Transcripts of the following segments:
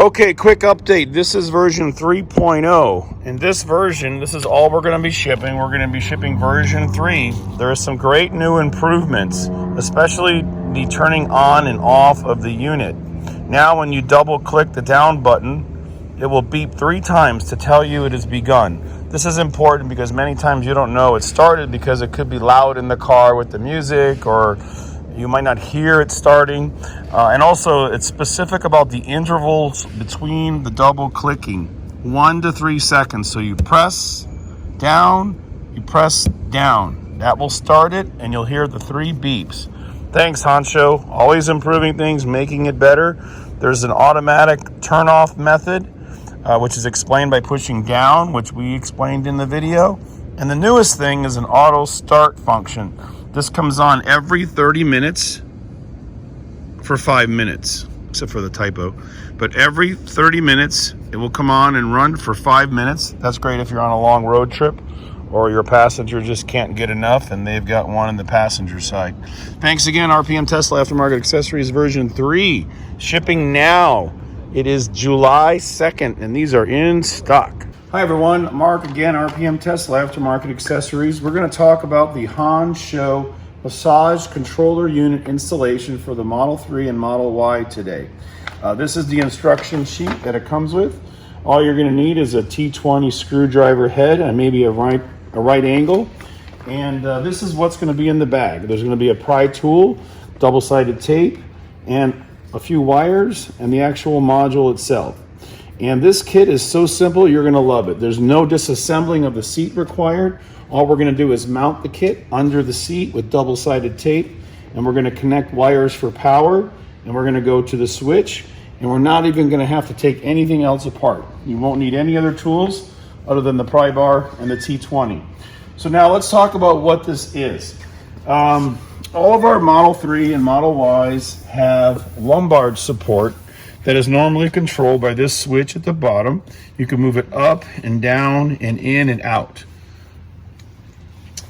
Okay, quick update. This is version 3.0. In this version, this is all we're going to be shipping. We're going to be shipping version 3. There are some great new improvements, especially the turning on and off of the unit. Now, when you double click the down button, it will beep 3 times to tell you it has begun. This is important because many times you don't know it started because it could be loud in the car with the music, or you might not hear it starting. And also, it's specific about the intervals between the double clicking, 1 to 3 seconds. So you press down, you press down. That will start it, and you'll hear the 3 beeps. Thanks, Hansshow. Always improving things, making it better. There's an automatic turn-off method, which is explained by pushing down, which we explained in the video. And the newest thing is an auto start function. This comes on every 30 minutes for 5 minutes, except for the typo. But every 30 minutes, it will come on and run for 5 minutes. That's great if you're on a long road trip or your passenger just can't get enough and they've got one in the passenger side. Thanks again, RPM Tesla Aftermarket Accessories version 3. Shipping now. It is July 2nd, and these are in stock. Hi everyone, Mark again, RPM Tesla Aftermarket Accessories. We're going to talk about the Hansshow massage controller unit installation for the Model 3 and Model Y today. This is the instruction sheet that it comes with. All you're going to need is a T20 screwdriver head and maybe a right angle. And this is what's going to be in the bag. There's going to be a pry tool, double-sided tape, and a few wires, and the actual module itself. And this kit is so simple, you're gonna love it. There's no disassembling of the seat required. All we're gonna do is mount the kit under the seat with double-sided tape, and we're gonna connect wires for power, and we're gonna go to the switch, and we're not even gonna have to take anything else apart. You won't need any other tools other than the pry bar and the T20. So now let's talk about what this is. All of our Model 3 and Model Ys have lumbar support that is normally controlled by this switch at the bottom. You can move it up and down and in and out.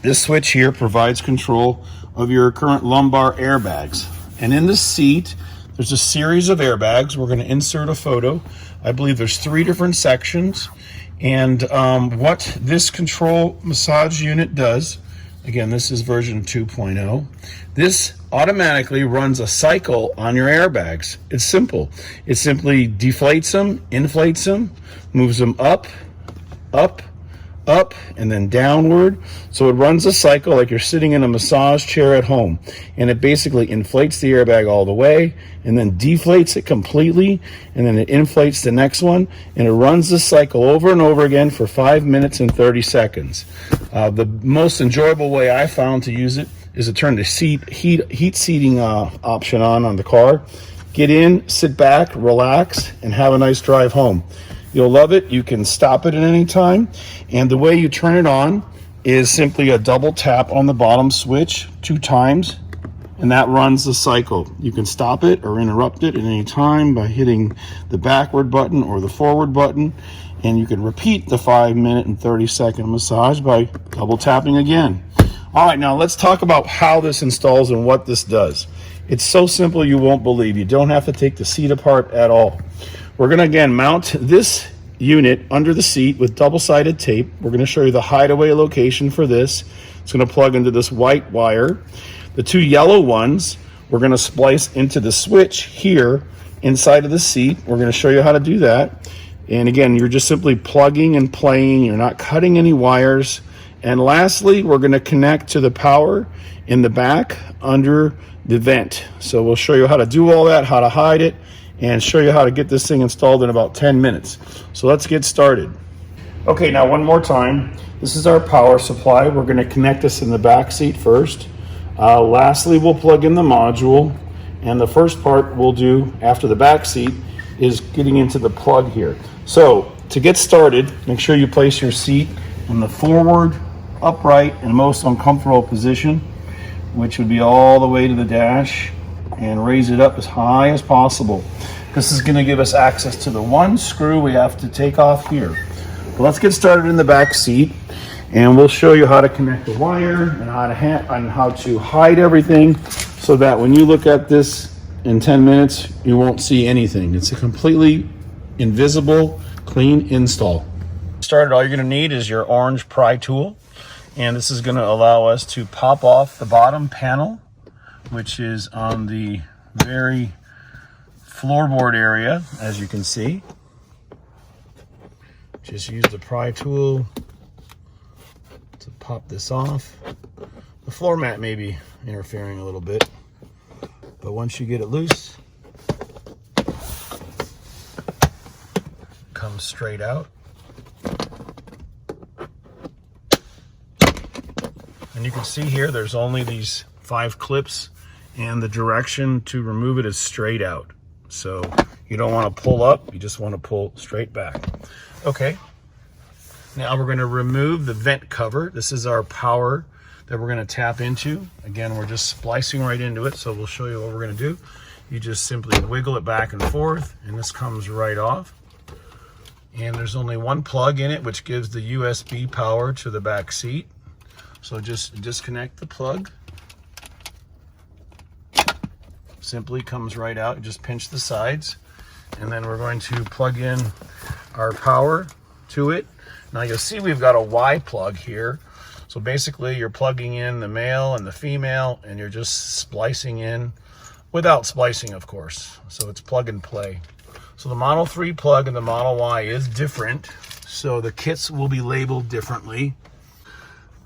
This switch here provides control of your current lumbar airbags. And in the seat, there's a series of airbags. We're going to insert a photo. I believe there's 3 different sections. And what this control massage unit does, again, this is version 2.0. This automatically runs a cycle on your airbags. It's simple. It simply deflates them, inflates them, moves them up, up, up, and then downward. So it runs a cycle like you're sitting in a massage chair at home. And it basically inflates the airbag all the way and then deflates it completely, and then it inflates the next one, and it runs the cycle over and over again for 5 minutes and 30 seconds. The most enjoyable way I found to use it is to turn the heat seating option on the car. Get in, sit back, relax, and have a nice drive home. You'll love it. You can stop it at any time. And the way you turn it on is simply a double tap on the bottom switch 2 times, and that runs the cycle. You can stop it or interrupt it at any time by hitting the backward button or the forward button. And you can repeat the 5 minute and 30-second massage by double tapping again. All right, now let's talk about how this installs and what this does. It's so simple you won't believe. You don't have to take the seat apart at all. We're going to again mount this unit under the seat with double-sided tape. We're going to show you the hideaway location for this. It's going to plug into this white wire. The 2 yellow ones we're going to splice into the switch here inside of the seat. We're going to show you how to do that. And again, you're just simply plugging and playing. You're not cutting any wires. And lastly, we're going to connect to the power in the back under the vent. So we'll show you how to do all that, how to hide it, and show you how to get this thing installed in about 10 minutes. So let's get started. Okay, now one more time. This is our power supply. We're going to connect this in the back seat first. Lastly, we'll plug in the module. And the first part we'll do after the back seat is getting into the plug here. So to get started, make sure you place your seat in the forward, upright, and most uncomfortable position, which would be all the way to the dash, and raise it up as high as possible. This is going to give us access to the one screw we have to take off here. But let's get started in the back seat, and we'll show you how to connect the wire and how to hide everything so that when you look at this in 10 minutes, you won't see anything. It's a completely invisible, clean install. Started, all you're going to need is your orange pry tool, and this is going to allow us to pop off the bottom panel, which is on the very floorboard area, as you can see. Just use the pry tool to pop this off. The floor mat may be interfering a little bit, but once you get it loose, it comes straight out. And you can see here, there's only these 5 clips, and the direction to remove it is straight out. So you don't want to pull up, you just want to pull straight back. Okay, now we're going to remove the vent cover. This is our power that we're going to tap into. Again, we're just splicing right into it, so we'll show you what we're going to do. You just simply wiggle it back and forth, and this comes right off. And there's only one plug in it, which gives the USB power to the back seat. So just disconnect the plug. Simply comes right out. You just pinch the sides, and then we're going to plug in our power to it. Now you'll see we've got a Y plug here. So basically you're plugging in the male and the female, and you're just splicing in without splicing, of course. So it's plug and play. So the Model 3 plug and the Model Y is different, so the kits will be labeled differently.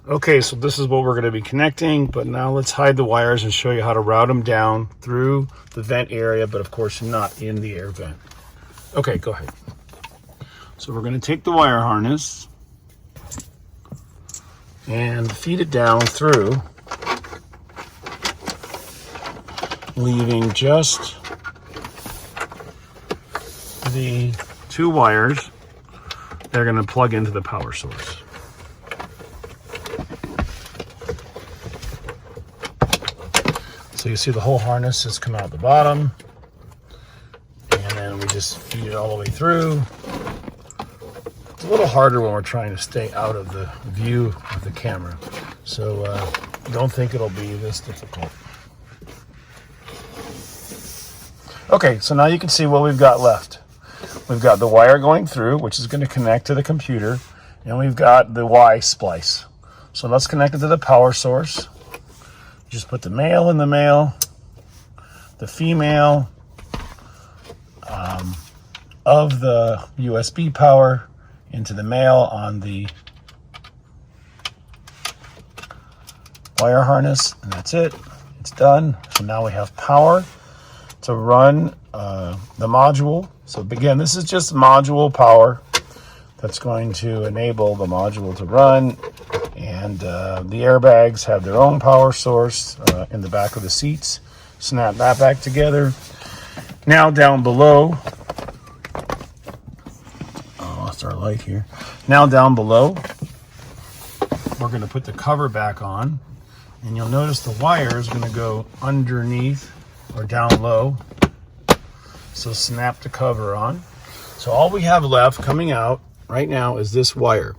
Okay, so this is what we're going to be connecting, but now let's hide the wires and show you how to route them down through the vent area, but of course not in the air vent. Okay, go ahead. So we're going to take the wire harness and feed it down through, leaving just the 2 wires that are going to plug into the power source. So you see the whole harness has come out the bottom, and then we just feed it all the way through. It's a little harder when we're trying to stay out of the view of the camera, so don't think it'll be this difficult. Okay, so now you can see what we've got left. We've got the wire going through, which is going to connect to the computer, and we've got the Y splice. So let's connect it to the power source. Just put the male in the male, the female of the USB power into the male on the wire harness, and that's it. It's done. So now we have power to run the module. So again, this is just module power that's going to enable the module to run. And the airbags have their own power source in the back of the seats. Snap that back together. Now down below, I lost our light here. Now down below, we're going to put the cover back on, and you'll notice the wire is going to go underneath or down low. So snap the cover on. So all we have left coming out right now is this wire.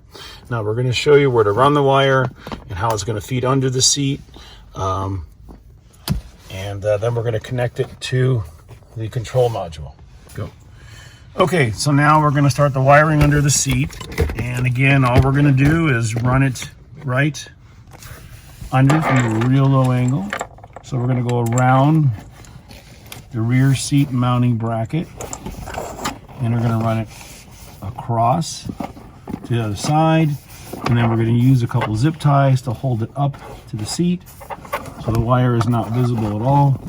Now we're going to show you where to run the wire and how it's going to feed under the seat. Then we're going to connect it to the control module. Go. Okay, so now we're going to start the wiring under the seat. And again, all we're going to do is run it right under from a real low angle. So we're going to go around the rear seat mounting bracket, and we're going to run it across to the other side, and then we're going to use a couple zip ties to hold it up to the seat so the wire is not visible at all.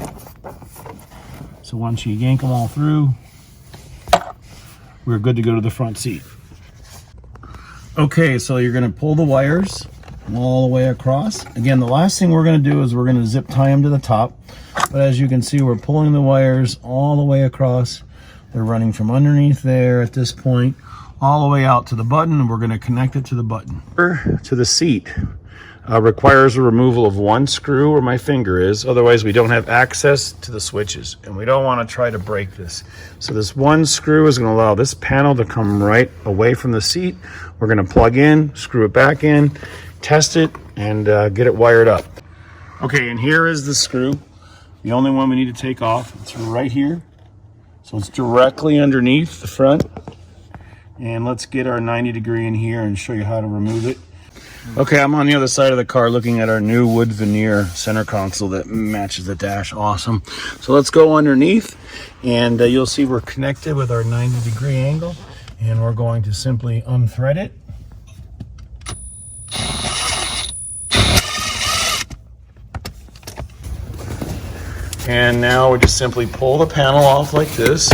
So once you yank them all through, we're good to go to the front seat. Okay, so you're going to pull the wires all the way across. Again, the last thing we're going to do is we're going to zip tie them to the top, but as you can see, we're pulling the wires all the way across. They're running from underneath there at this point all the way out to the button, and we're going to connect it to the button. To the seat requires a removal of one screw where my finger is, otherwise we don't have access to the switches, and we don't want to try to break this. So this one screw is going to allow this panel to come right away from the seat. We're going to plug in, screw it back in, test it, and get it wired up. Okay, and here is the screw, the only one we need to take off. It's right here. So it's directly underneath the front. And let's get our 90 degree in here and show you how to remove it. Okay, I'm on the other side of the car looking at our new wood veneer center console that matches the dash. Awesome. So let's go underneath, and you'll see we're connected with our 90 degree angle, and we're going to simply unthread it. And now we just simply pull the panel off like this,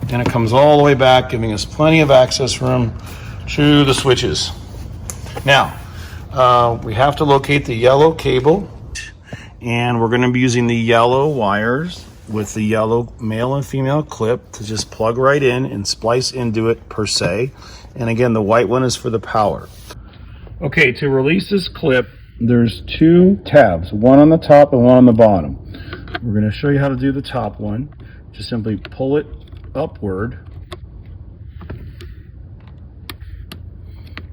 and it comes all the way back, giving us plenty of access room to the switches. Now, we have to locate the yellow cable, and we're going to be using the yellow wires with the yellow male and female clip to just plug right in and splice into it per se. And again, the white one is for the power. Okay, to release this clip, there's two tabs, one on the top and one on the bottom. We're going to show you how to do the top one. Just simply pull it upward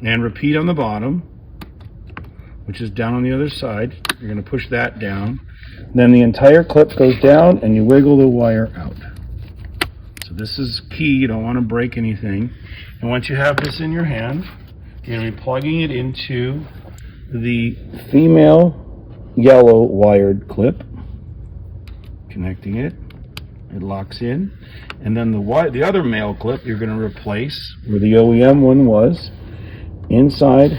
and repeat on the bottom, which is down on the other side. You're going to push that down. Then the entire clip goes down and you wiggle the wire out. So this is key. You don't want to break anything. And once you have this in your hand, you're going to be plugging it into the female yellow wired clip, connecting it. It locks in. And then the other male clip you're going to replace where the OEM one was, inside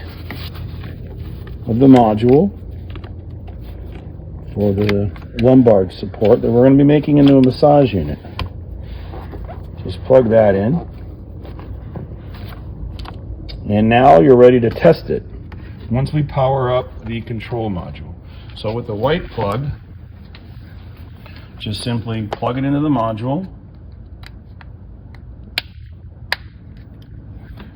of the module for the lumbar support that we're going to be making into a massage unit. Just plug that in. And now you're ready to test it once we power up the control module. So with the white plug, just simply plug it into the module.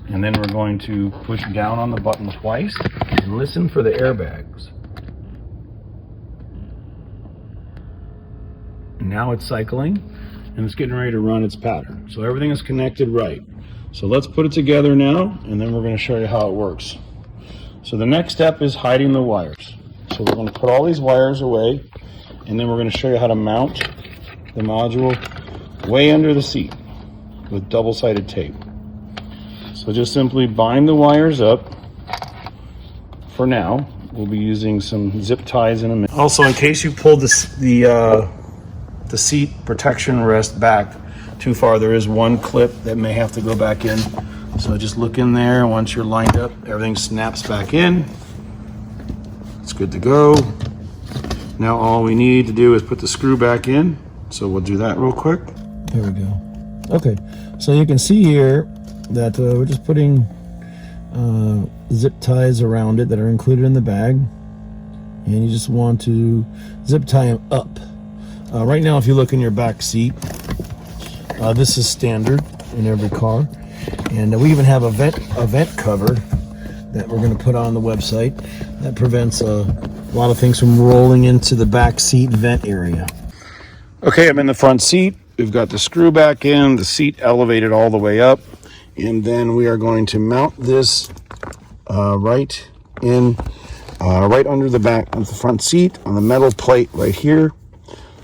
And then we're going to push down on the button twice and listen for the airbags. And now it's cycling and it's getting ready to run its pattern. So everything is connected right. So let's put it together now, and then we're going to show you how it works. So the next step is hiding the wires. So we're going to put all these wires away, and then we're going to show you how to mount the module way under the seat with double-sided tape. So just simply bind the wires up. For now, we'll be using some zip ties in a minute. Also, in case you pulled the seat protection rest back too far, there is one clip that may have to go back in. So just look in there, and once you're lined up, everything snaps back in. It's good to go. Now all we need to do is put the screw back in. So we'll do that real quick. There we go. Okay, so you can see here that we're just putting zip ties around it that are included in the bag, and you just want to zip tie them up. Right now, if you look in your back seat, this is standard in every car, and we even have a vent cover that we're going to put on the website that prevents a lot of things from rolling into the back seat vent area. Okay, I'm in the front seat. We've got the screw back in, the seat elevated all the way up, and then we are going to mount this right under the back of the front seat on the metal plate right here.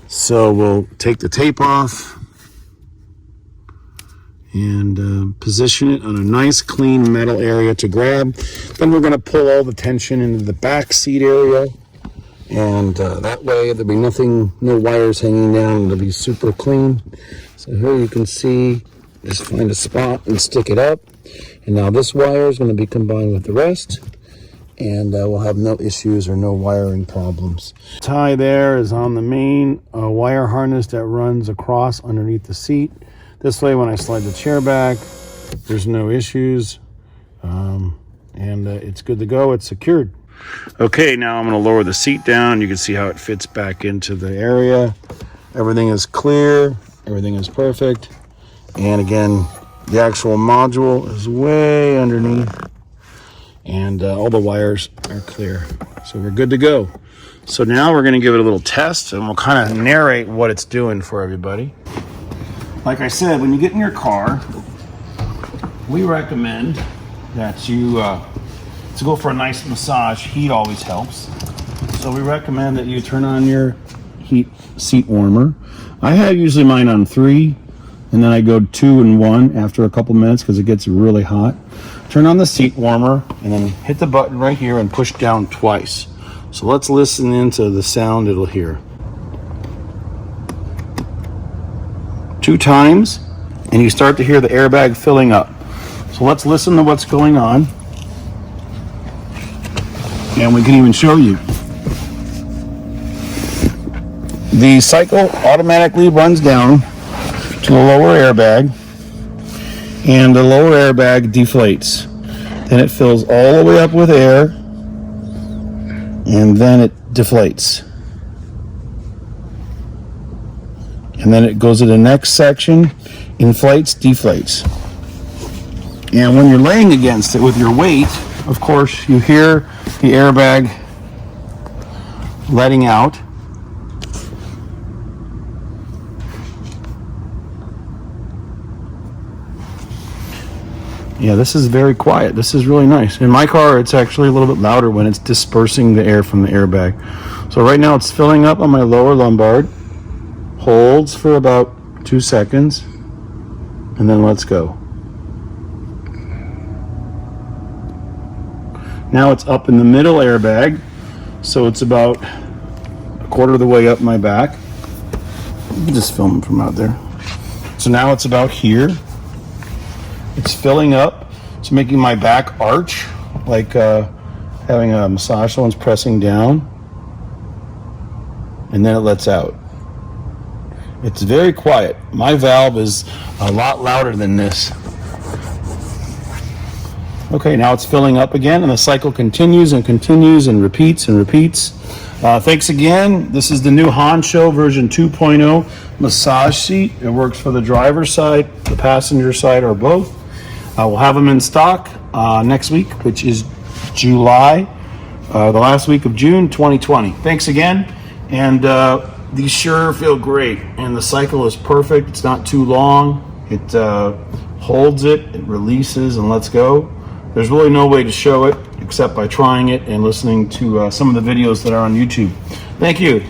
So we'll take the tape off and position it on a nice clean metal area to grab. Then we're going to pull all the tension into the back seat area, and that way there'll be no wires hanging down. It'll be super clean. So here you can see, just find a spot and stick it up. And now this wire is going to be combined with the rest, and we'll have no issues or no wiring problems. Tie there is on the main wire harness that runs across underneath the seat. This way, when I slide the chair back, there's no issues, and it's good to go. It's secured. Okay, now I'm going to lower the seat down. You can see how it fits back into the area. Everything is clear. Everything is perfect. And again, the actual module is way underneath, and all the wires are clear. So we're good to go. So now we're going to give it a little test, and we'll kind of narrate what it's doing for everybody. Like I said, when you get in your car, we recommend that you to go for a nice massage. Heat always helps. So we recommend that you turn on your heat seat warmer. I have usually mine on 3. and then I go 2 and 1 after a couple minutes because it gets really hot. Turn on the seat warmer and then hit the button right here and push down twice. So let's listen into the sound it'll hear. 2 times, and you start to hear the airbag filling up. So let's listen to what's going on. And we can even show you. The cycle automatically runs down to the lower airbag, and the lower airbag deflates. Then it fills all the way up with air, and then it deflates. And then it goes to the next section, inflates, deflates. And when you're laying against it with your weight, of course, you hear the airbag letting out. Yeah, this is very quiet. This is really nice. In my car, it's actually a little bit louder when it's dispersing the air from the airbag. So right now it's filling up on my lower lumbar, holds for about 2 seconds, and then lets go. Now it's up in the middle airbag, so it's about a quarter of the way up my back. You can just film it from out there. So now it's about here. It's filling up. It's making my back arch, like having a massage someone's pressing down. And then it lets out. It's very quiet. My valve is a lot louder than this. Okay, now it's filling up again, and the cycle continues and continues and repeats and repeats. Thanks again. This is the new Hansshow version 2.0 massage seat. It works for the driver's side, the passenger side, or both. We'll have them in stock next week, which is July, the last week of June 2020. Thanks again, and these sure feel great, and the cycle is perfect. It's not too long. It holds it, it releases, and lets go. There's really no way to show it except by trying it and listening to some of the videos that are on YouTube. Thank you.